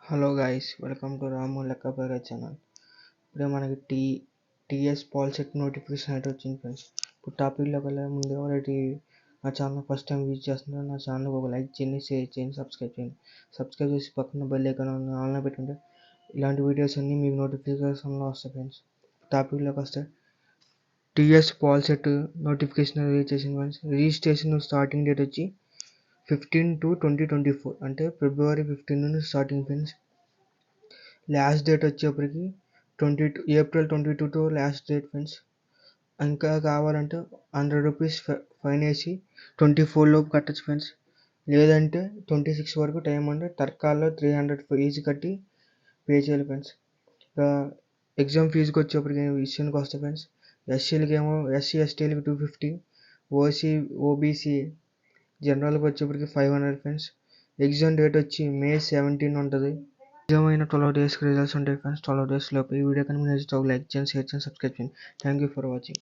Hello guys, welcome to Ramu లెక్కపేర channel. ఇప్పుడే మనకి టీఎస్ పాలిసెట్ నోటిఫికేషన్ అయితే వచ్చింది ఫ్రెండ్స్. ఇప్పుడు టాపిక్లోకి వెళ్ళే ముందు ఎవరైతే నా ఛానల్ ఫస్ట్ టైం విజిట్ చేస్తున్నారో నా ఛానల్కి ఒక లైక్ చేయండి, షేర్ చేయండి, సబ్స్క్రైబ్ చేసి పక్కన బెల్ ఐకాన్ ఆన్లో పెట్టుకుంటే ఇలాంటి వీడియోస్ అన్నీ మీకు నోటిఫికేషన్లో వస్తాయి ఫ్రెండ్స్. టాపిక్లోకి వస్తే టీఎస్ పాలిసెట్ నోటిఫికేషన్ రిలీజ్ చేసింది ఫ్రెండ్స్. రిజిస్ట్రేషన్ స్టార్టింగ్ డేట్ వచ్చి 15/2/2024 అంటే February 15 నుండి స్టార్టింగ్ ఫ్రెండ్స్. లాస్ట్ డేట్ వచ్చేప్పటికి April 22 లాస్ట్ డేట్ ఫ్రెండ్స్. ఇంకా కావాలంటే ₹100 ఫైన్ వేసి 24 లోపు కట్టచ్చు ఫ్రెండ్స్. లేదంటే 26 వరకు టైం ఉంటే తర్కాల్లో 300 ఫీజు కట్టి పే చేయాలి ఫ్రెండ్స్. ఎగ్జామ్ ఫీజుకి వచ్చేప్పటికి విషయానికి వస్తే ఫ్రెండ్స్, ఎస్సీ ఎస్టీలకి 250, ఓబీసీ జనరల్కి వచ్చేప్పటికి 500 ఫ్రెండ్స్. ఎగ్జామ్ డేట్ వచ్చి May 17 ఉంటుంది. ఎగ్జామ్ అయిన 12 డేస్కి రిజల్ట్స్ ఉంటాయి ఫ్రెండ్స్. 12 డేస్ లోపు ఈ వీడియో కనుక మీరు లైక్ చేయండి, షేర్ చేయండి, సబ్స్క్రైబ్ చేయండి. Thank you for watching.